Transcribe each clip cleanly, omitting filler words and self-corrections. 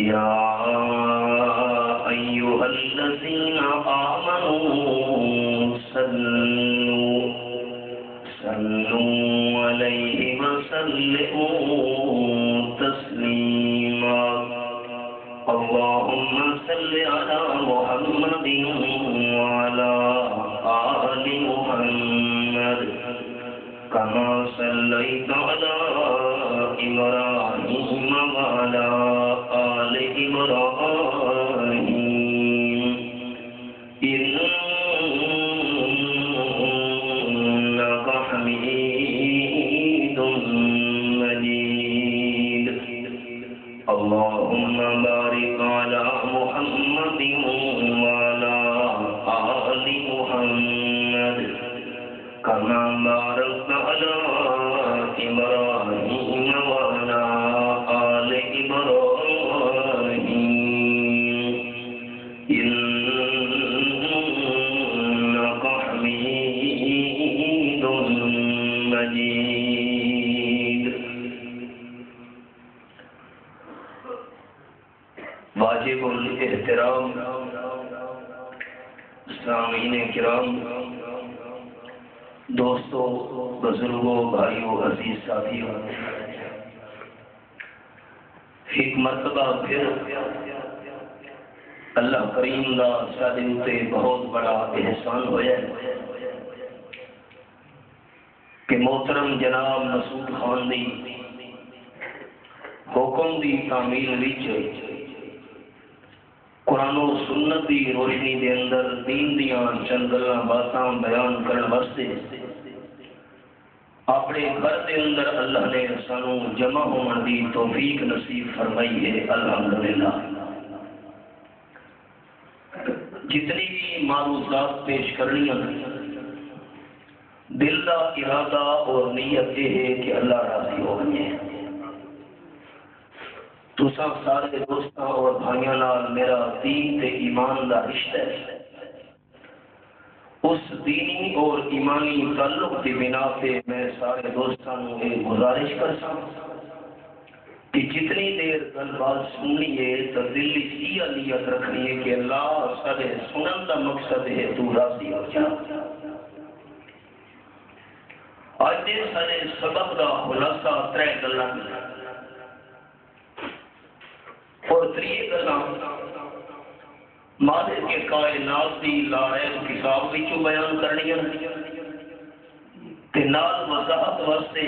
يا أيها الذين آمنوا صلوا عليه وسلموا تسليما اللهم صل على محمد وعلى آل محمد كما صليت على إبراهيم وعلى آل إبراهيم إنك حميد مجيد اللهم بارك على محمد وعلى آل محمد كما باركت على إبراهيم وعلى آل إبراهيم إنك حميد مجيد. واجب الاحترام سامعین کرام، دوستوں، بزرگوں، بھائیوں، عزیز ساتھیوں، ایک مرتبہ پھر اللہ کریم کا سارے اتنے بہت بڑا احسان ہوا کہ محترم جناب مسعود خان دی حکم دی تعمیل وچ قرآن و سنت دی روشنی دے اندر دین دیاں چند گلاں باتاں بیان کرن واسطے اپنے گھر دے اندر اللہ نے سانو جمع ہون دی توفیق نصیب فرمائی ہے، الحمدللہ۔ جتنی بھی معروضات پیش کرنی ہیں، دل کا ارادہ اور نیت یہ ہے کہ اللہ راضی ہو گئے۔ تو سب سارے دوستوں اور بھائیوں نال میرا دین تے ایمان دا رشتہ ہے، اس دینی اور ایمانی تعلق کی بنا پہ میں سارے دوستوں یہ گزارش کرتا ہوں کہ جتنی دیر گل بات سننی ہے تو دل یہ نیت رکھنی ہے کہ اللہ سارے سنن کا مقصد ہے تو راضی ہو جا۔ آج دے سارے سبق کا خلاصہ ترے گلاں اور تریے گلاں مالک کے کائنات دی لائق کتاب وچوں بیان کرنی تے نال وضاحت واسطے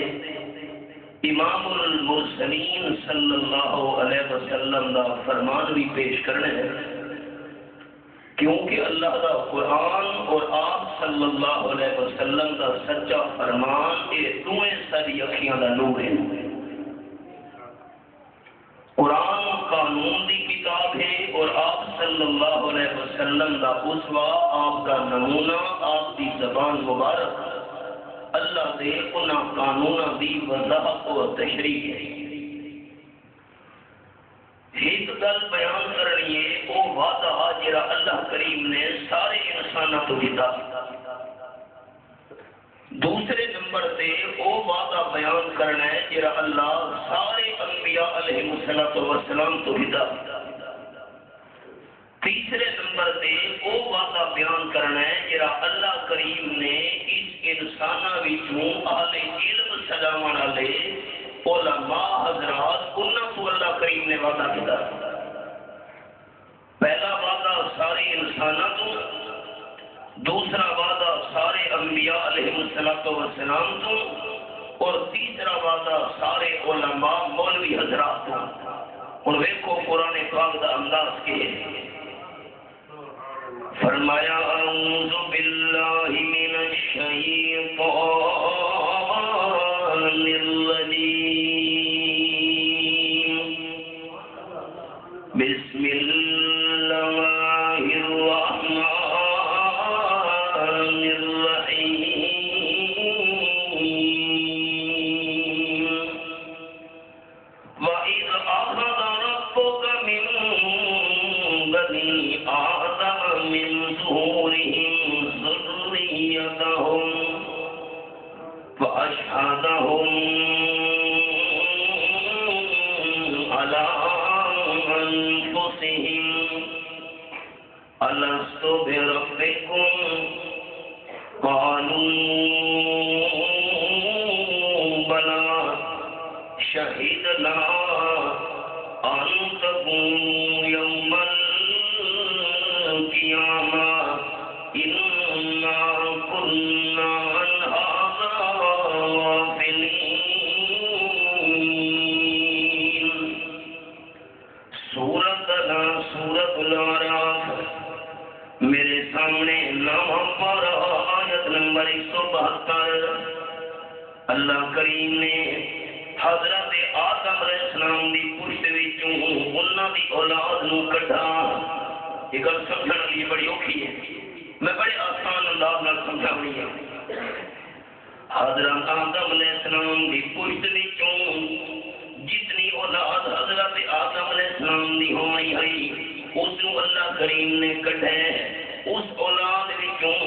امام المرسلین صلی اللہ علیہ وسلم دا فرمان بھی پیش کرنے ہیں، کیونکہ اللہ دا قرآن اور آپ صلی اللہ علیہ وسلم دا سچا فرمان یہ دوئیں ساری اکھیاں دا نور ہے۔ قرآن قانون دی کتاب ہے اور آپ صلی اللہ علیہ وسلم دا اسوہ، آپ دا نمونہ، آپ دی زبان مبارک اللہ دے انہاں قانونہ دی وضاحت و تشریح ہے۔ ایک گل بیان کرنی ہے وہ وعدہ جڑا اللہ کریم نے سارے انسانوں کو دیتا، دوسرے نمبر تے وہ وعدہ بیان کرنا ہے جڑا اللہ سارے انبیاء علیہ السلام تو دیتا، تیسرے نمبر تے وہ وعدہ بیان کرنا ہے جڑا اللہ کریم نے اس انساناں وچوں اہل علم سجاون والے علماء حضرات انہاں کو اللہ کریم نے وعدہ کیتا۔ پہلا وعدہ سارے انساناں تو، دوسرا وعدہ سارے انبیاء علیہ السلام تو، اور تیسرا وعدہ سارے علماء مولوی حضرات تو۔ اور ویکھو قرآن پاک دا انداز کے فرمایا اعوذ باللہ من الشیطان الرجیم بسم اللہ الرحمن الرحیم وَإِذْ أَخَذَ رَبُّكَ مِنْ بَنِي آدَمَ مِنْ ظُهُورِهِمْ ذُرِّيَّتَهُمْ وَأَشْهَدَهُمْ عَلَى أنفسهم ألست بربكم قالوا بلى شهدنا أن تقوموا يوم القيامة إنا كنا عن هذا غافلين. سورة الأعراف میرے سامنے نامہ پارا آیت نمبر 172. اللہ کریم نے حضرت آدم علیہ السلام دی پشت وچوں انہاں دی اولاد نو کڈھا. یہ گل سمجھن لئی بڑی اوکھی ہے، میں بڑے آسان انداز نال سمجھاونی ہے. حضرت آدم علیہ السلام دی پشت وچوں جتنی اولاد حضرت آدم علیہ السلام دی ہوئی ہے اس نو اللہ کریم نے کڈھے. اس اولاد وچوں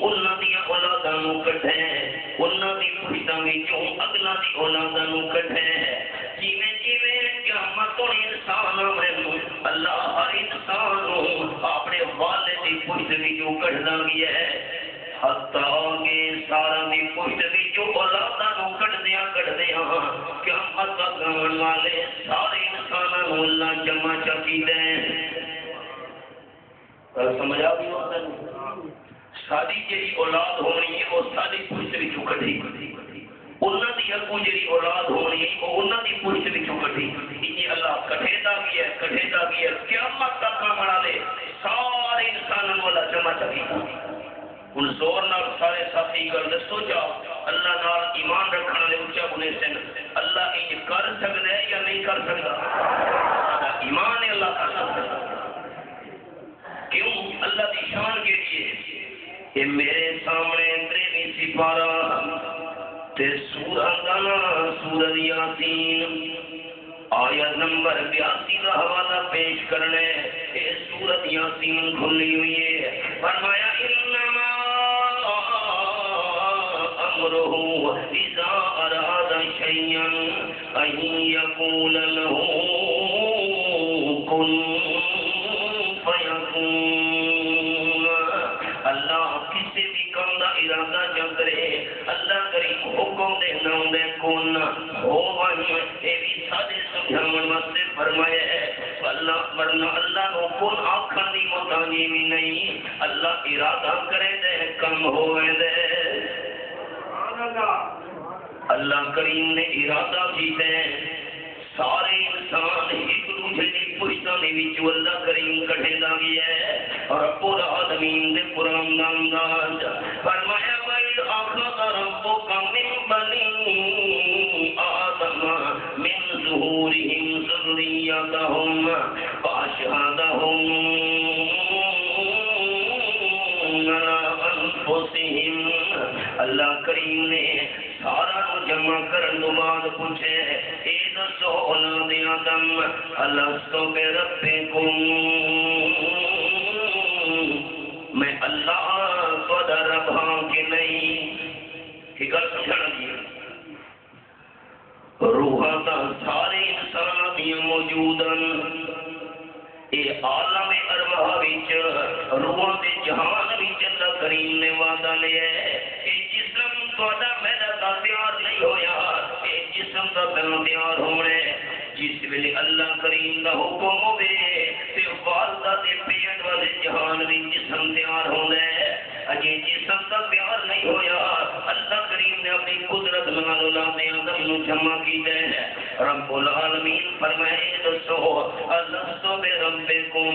انہاں دی اولاداں نو کڈھے، انہاں دی پشتاں وچوں اگلا دی اولاداں نو کڈھے. جویں جویں قیامت تو انسان آوے اللہ ہر انسان نو اپنے والد دی پشت وچوں کڈھدا گیا ہے. حتیٰ کہ سارا دی پشت وچوں اولاداں نو کڈھدیاں قیامت تک آون والے سارے انساناں نو اللہ جمع چا کیتا ہے. سمجھ آ گئی بات؟ ساری جی اولاد ہونی ہے وہ ساری پشت وچوں کڈھی، انہاں دی اگوں جی اولاد ہونی ہے وہ انہاں دی پشت وچوں کڈھی. یہ اللہ کڈھیدا بھی ہے قیامت تک آون والے سارے انساناں نو اللہ جمع چا کیتا. ہن زور نال سارے ساتھی گل دسو جا اللہ نال ایمان رکھن والے اونچا بنے سن اللہ انج کر سکدا ہے یا نہیں کر سکدا؟ ایمان ہے اللہ کر سکدا. کیوں؟ اللہ دی شان کے لیے. یہ میرے سامنے 23 سپارہ تے سورہ دانا سورہ یاسین آیت نمبر 82 کا حوالہ پیش کرنے. یہ سورہ یاسین کھلی ہوئی ہے. فرمایا انما امرہ اذا اراد شیئا ان یقول له کن فیکون. اللہ کسی بھی کام دا ارادہ جب کرے اللہ کریم حکم دے نام دے کون ہو ون. یہ بھی سارے سمجھاون واسطے فرمایا ہے. اللہ ورنہ اللہ کو کون آکھن دی محتاجی بھی نہیں. اللہ ارادہ کرے دے کم ہوئے دے. اللہ کریم نے ارادہ کیتے سارے انسان ایک دوسرے کی پشتاں دے وچ اللہ کریم کڈھدا گیا ہے. اور رب العالمین دے قرآن دا انداز فرمایا وَإِذْ أَخَذَ رَبُّكَ مِن بَنِي آدَمَ مِن ظُهُورِهِمْ ذُرِّيَّتَهُمْ وَأَشْهَدَهُمْ عَلَىٰ أَنفُسِهِمْ. اللہ کریم نے سارا کو جمع کرن تو بعد پوچھے اے دسو اولاد آدم الست بربکم میں اللہ تہاڈا رب ہاں کہ نہیں. یہ گل سمجھنا جی. روحاں دا سارے انسان بھی موجود ہیں. یہ عالم ارواح وچ روحاں دے جہان وچ اللہ کریم نے وعدہ لیا ہے کہ جسم تہاڈا میرا دا تیار نہیں ہویا. یہ جسم دا پہلا تیار ہونے جس ویلے اللہ کریم دا حکم ہوے تے والدہ دے پیٹ والے جہان وچ جسم تیار ہونا ہے. اجے جسم دا تیار نہیں ہویا اللہ کریم نے اپنی قدرت نال اولاد آدم نو جمع کیتا ہے. رب العالمین فرمائے دسو الست بربکم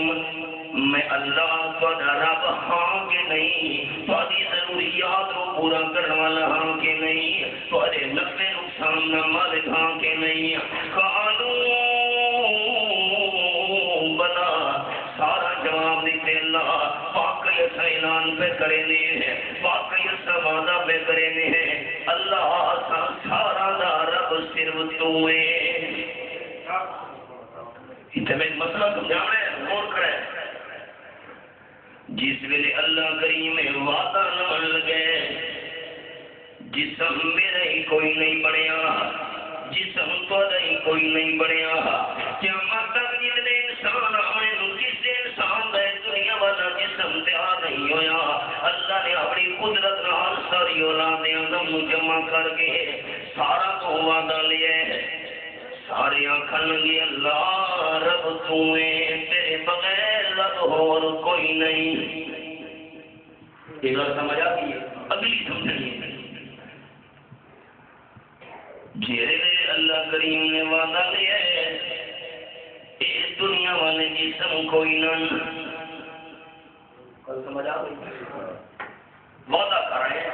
میں اللہ تہاڈا رب ہاں کہ نہیں. تہاڈی ضروریات کو پورا کرنے والا ہاں کہ نہیں. تہاڈے نفع نقصان دا مالک ہاں کہ نہیں. قالوا بلا سارا جواب دیتے اللہ واقعی ایسا اعلان پہ کرے نے واقعی ایسا وعدہ پہ کرے نے اللہ سارا دا رب صرف تو ہے. اتنے میں مسئلہ سمجھانا ہے غور کرے. جس ویلے اللہ کریم وعدہ نہ لگے جسم میرا ہی کوئی نہیں بنیا جسم تو کوئی نہیں بنیا قیامت تک جتنے انسان آئے کسی انسان کا دنیا والا جسم تیار نہیں ہویا اللہ نے اپنی قدرت نال ساری اولاد آدم جمع کر کے سارا تو وعدہ لیا سارے آخر گے اللہ رب تیرے بغیر رب اور کوئی نہیں یہ گل سمجھ آ گئی اگلی سمجھنی جیرے اللہ کریم نے وعدہ لیا ہے اس دنیا والے جسم کوئی نہ سمجھ آ گئی وعدہ کر رہے ہیں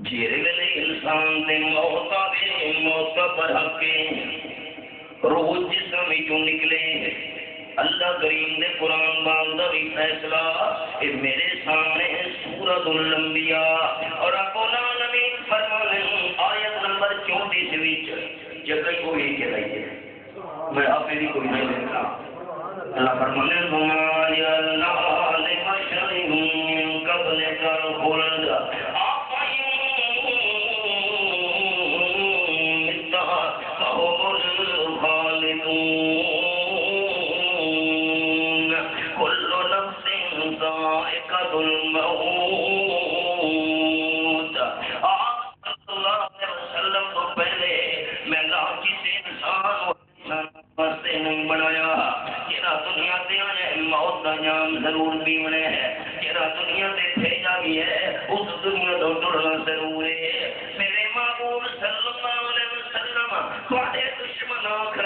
جیرے ویلے انسان دے موت آوے موت پر حق روح جسم وچوں نکلے اللہ کریم نے قرآن باندھ دا بھی فیصلہ اے میرے سامنے سورۃ الانبیاء اور رب العالمین فرمانے آیت نمبر 34 وچ جگہ کوئی چلائی ہے میں آپ بھی کوئی نہیں دیکھتا اللہ فرمانے وما جعلنا لبشر من قبلک الخلد الموت اللہ علیہ وسلم تو پہلے میں کسی انسان واسطے نہیں بنایا جہاں دنیا سے آیا موت کا نام ضرور پیمنے ہے جہاں دنیا سے بھیجا بھی ہے اس دنیا تو ٹرنا ضرور ہے میرے محبوب صلی اللہ علیہ وسلم تھوڑے دشمن آخر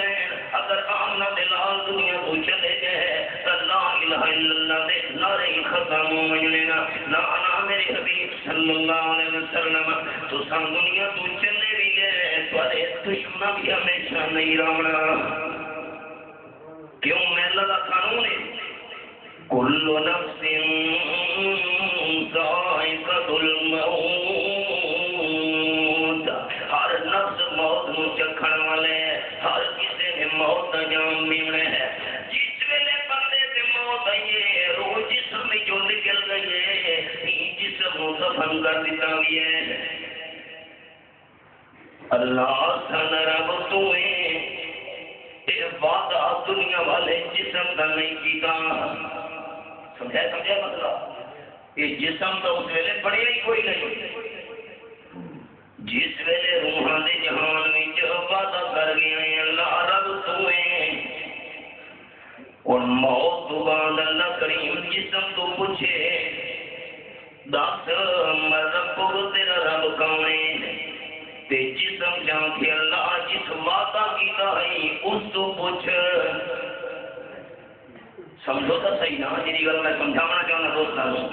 اگر آمنا دلال دنیا کو چلے گئے تو لا الہ الا اللہ دے نعرے ختم ہو مجلنا لا انا میرے حبیب صلی اللہ علیہ وسلم تو سن دنیا تو چلے بھی گئے تھوڑے دشمن بھی ہمیشہ نہیں رہنا کیوں میں اللہ کا قانون ہے کل نفس ذائقۃ الموت ہر نفس موت نو چکھن والے ہر کسی نے موت کا جام پینا ہے جس ویلے بندے سے موت آئی ہے روح جسم میں جو نکل گئی ہے جسم کو دفن کر دیتا بھی ہے اللہ سن رب تو وعدہ دنیا والے جسم کا نہیں کیتا سمجھا مطلب یہ جسم تو اس ویلے بڑے ہی کوئی نہیں جس ویلے روحاں دے جہان وچ وعدہ کر گیا اللہ رب تو اور موت تو بعد اللہ کریم جسم تو پوچھے دس میں رب تیرا رب کون ہے تے جسم جان کے اللہ جس وعدہ کیتا ہے اس تو پوچھ سمجھو تو صحیح نہ جی گل میں سمجھانا چاہنا دوستوں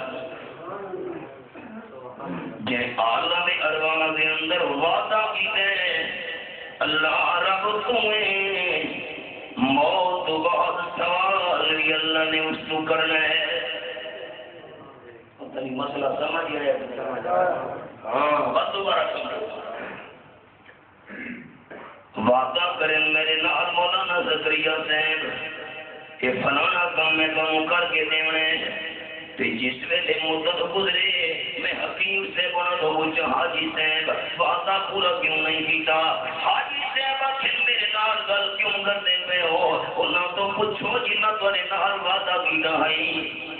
جے عالم میں ارواح دے اندر وعدہ کیتے اللہ رب تمہیں موت بعد سوال بھی اللہ نے اس کو کرنا ہے پتہ نہیں مسئلہ سمجھ گیا ہاں بس دوبارہ سمجھو وعدہ کریں میرے نال مولانا زکریا صاحب کہ فلانا کام میں تمہیں کر کے دیونے تے جس ویلے مدت گزرے میں حکیم سے بنا تو پوچھا حاجی صاحب وعدہ پورا کیوں نہیں کیتا حاجی صاحب آخر میرے نال گل کیوں کرتے پے ہو انہاں تو پوچھو جنہ تھوڑے نال وعدہ کیتا ہے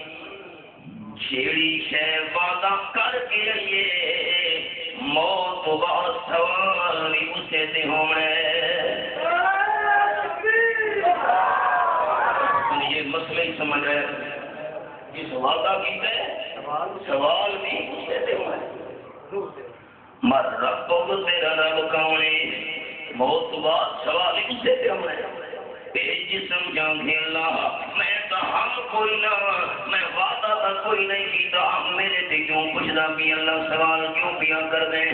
جیڑی شے وعدہ کر کے آئیے موت بعد سوال بھی اسے تے ہونے یہ مسئلہ ہی سمجھ آیا اس وعدہ کیتا ہے سوال بھی اسے تے ہونے مر رب تیرا رب کون ہے موت بعد سوال اسے تے ہونے جسم جان اللہ میں تو ہم کوئی نہ میں وعدہ تھا کوئی نہیں کیتا میرے تے کیوں پوچھدا بھی اللہ سوال کیوں پیا کر دے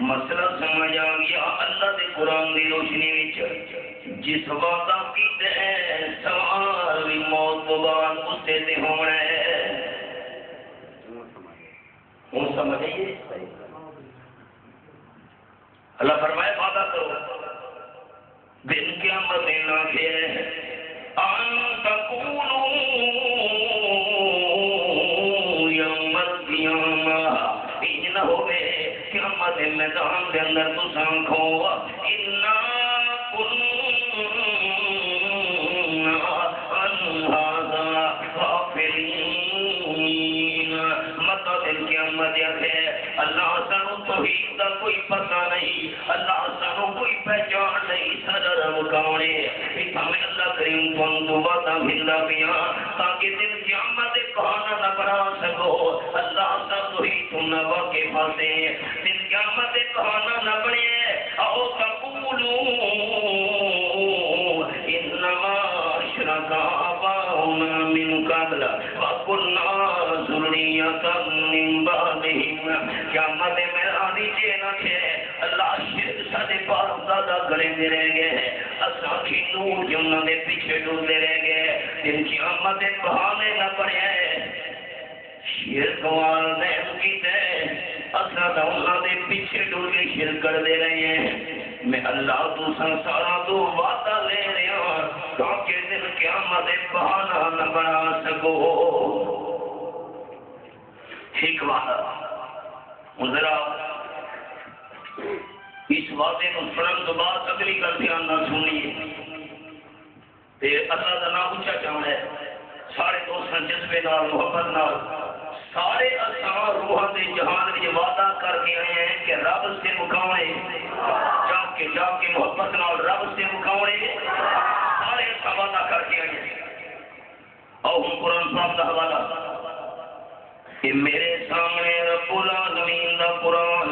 مسئلہ سمجھ آ گیا اللہ دے قرآن دی روشنی وچ جس وعدہ کیتے سوال بھی موت بعد اسے تے ہونا ہے ہوں سمجھئے اللہ فرمائے وعدہ کرو دن قیامت نہ کہ ان تقولوا یوم القیامہ نہ ہوئے قیامت میدان کے اندر اندر تو سانکھو انا اللہ سانو توحید دا کوئی پتہ نہیں، اللہ سانو کوئی پہچان نہیں، سر مکاونے ہمیں اللہ کریم تو وعدہ ملنا پیا تاکہ دن قیامت بہانہ نہ بنا سکو، اللہ سا توحید تم نہ واقف سے دن قیامت بہانہ نہ بنے او تقولو انما اشرک آباؤنا من قبل وکنا ذریۃ من بعدہم قیامت میں آنی چینا چھے اللہ شرک سادے پاس دادا کریں دے رہ گئے اساں کی نور جمعہ دے پیچھے ڈول دے رہ گئے دن قیامت بہانے نہ پڑے شرک والدین کی تے اساں دا انہاں دے پیچھے ڈول کے شرک کر دے رہے ہیں میں اللہ تو سنسارا تو وعدہ لے رہا ہوں تاکہ دن قیامت بہانہ نہ بنا سکو ایک وعدہ ذرا اس وعدے کو سنن تو بعد اگلی گل دھیان نہ سنیے تے اللہ کا نام اونچا چاہنا ہے سارے دوستاں جذبے نال محبت نال سارے اساں روحاں دے جہان وچ وعدہ کر کے آئے ہیں کہ رب سے مکاونے جا کے محبت نال رب سے مکاونے سارے اساں وعدہ کر کے آئے ہیں اور ہم قرآن پاک کا حوالہ کہ میرے سامنے رب العالمین دا قرآن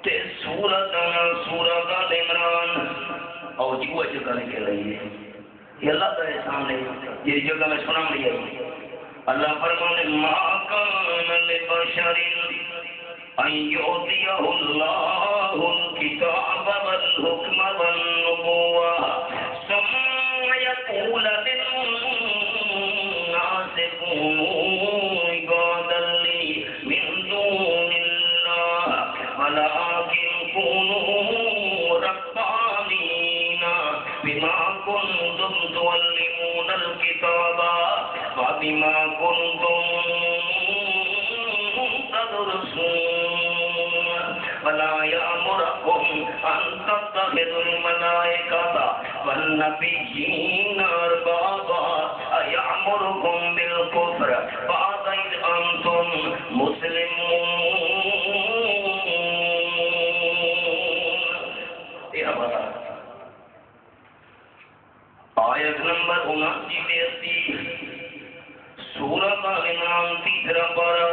تے سورت آل عمران اور جو جگہ لکھ رہی ہے یہ اللہ تعالی سامنے یہ جگہ میں سنا لیا اللہ فرمانے ما کان لبشر ان یؤتیہ اللہ الکتاب والحکم والنبوہ ثم یقول للناس کونوا عبادا لی من دون اللہ ولكن كونوا ربانين بما كنتم تعلمون الكتاب وبما كنتم تدرسون ولا يأمركم أن تتخذوا الملائكة والنبيين أربابا أيأمركم بالكفر بعد إذ أنتم مسلمون آیت نمبر 79 سورۃ العمران تیسرا پارہ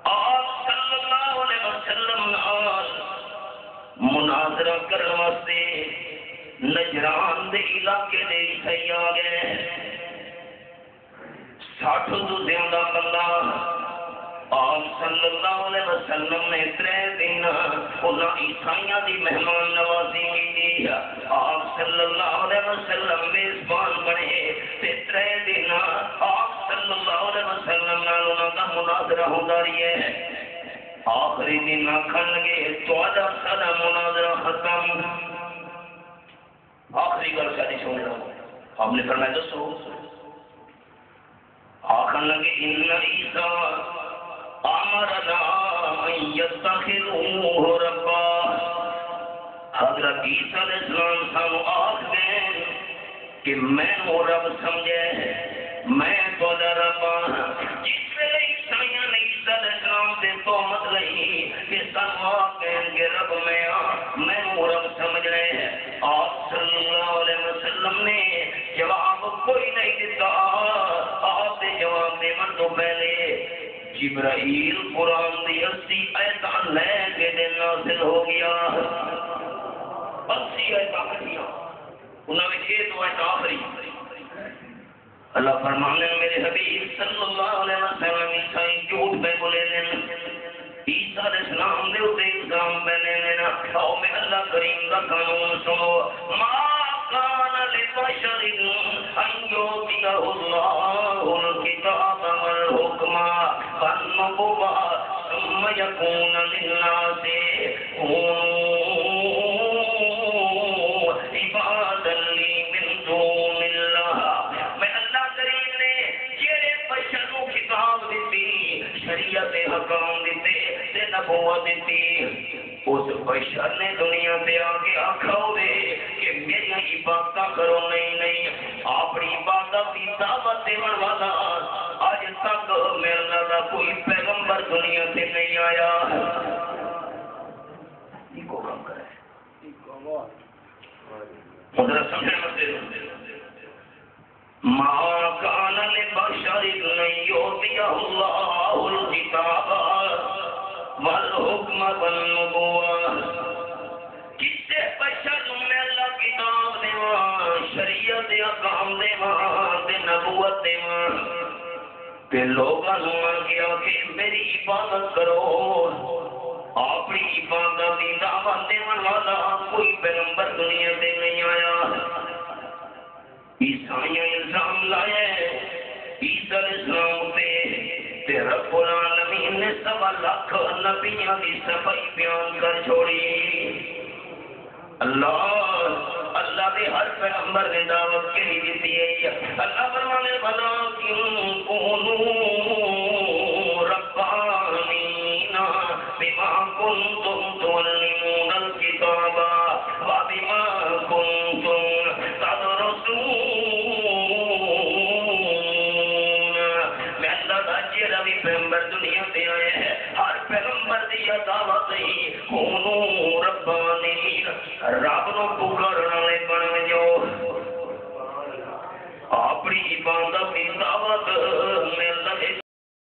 آپ صلی اللہ علیہ وسلم آج مناظرہ کرنے واسطے نجران دے علاقے دے عیسائی آ گئے 60 تو زیادہ بندہ آپ صلی اللہ علیہ وسلم نے 3 دن انہاں عیسائیاں دی مہمان نوازی کی آپ صلی اللہ علیہ وسلم میزبان بنے تے 3 دن آپ صلی اللہ علیہ وسلم نال انہاں دا مناظرہ ہوندا رہی ہے آخری دن آکھن لگے تہاڈا سارا مناظرہ ختم آخری گل ساری سن لو آپ نے فرمایا دسو آکھن لگے ان عیسیٰ امرنا ان یتخذوہ ربا حضرت عیسیٰ علیہ السلام سانو آکھ دیں کہ میں وہ رب سمجھے میں تو رب جس ویلے عیسائیاں نے عیسیٰ علیہ السلام سے تہمت لئی کہ سانو کہیں گے رب میں وہ رب سمجھ رہے ہیں آپ صلی اللہ علیہ وسلم نے جواب کوئی نہیں دیتا آپ نے جواب دینے تو پہلے جبرائیل قرآن دی 80 آیتاں لے کے دن نازل ہو گیا 80 آیتاں کھڑیاں انہاں میں 6 تو آیت آخری اللہ فرمانے میرے حبیب صلی اللہ علیہ وسلم عیسائی جھوٹ پہ بولے دن عیسیٰ علیہ السلام دے اتے الزام پہ لینے نا اور میں اللہ کریم کا قانون سنو ما کان لبشر ان یؤتیہ اللہ الکتاب والحکم والنبوة ثم يكون للناس عبادا لي من دون الله میں اللہ کریم نے جڑے بشر کو کتاب دیتی شریعت حکام دیتے تے نبوت دیتی اس بشر نے دنیا پہ آ کے آکھا ہوئے کہ میری عبادت کرو، نہیں اپنی عبادت کی دعوت دیون والا آج تک میرے نال کوئی پیغمبر دنیا سے نہیں آیا۔ یہ کو کام کرے حضرت سمجھے مسئلے ما کان لبشر ان یؤتیہ اللہ الکتاب والحکم والنبوہ، کسے بشر میں اللہ کتاب دیواں، شریعت احکام دیواں تے نبوت دیواں تے لوگاں نوں آکھیا کہ میری عبادت کرو، اپنی عبادت دی دعوت دیون والا کوئی پیغمبر دنیا تے نہیں آیا۔ عیسائیاں الزام لائے عیسیٰ علیہ السلام تے رب العالمین نے 1.25 لاکھ نبیوں کی صفائی بیان کر چھوڑی۔ اللہ نے ہر پیغمبر نے دعوت کے لیے دیتی ہے۔ اللہ فرمانے والا کیوں کونوا ربانین بما کنتم تعلمون الکتاب وبما کنتم تدرسون۔ میں اللہ دا جیڑا بھی پیغمبر دنیا تے آئے ہیں ہر پیغمبر دی دعوت ہی کونوا ربانین، رب نو پکارنا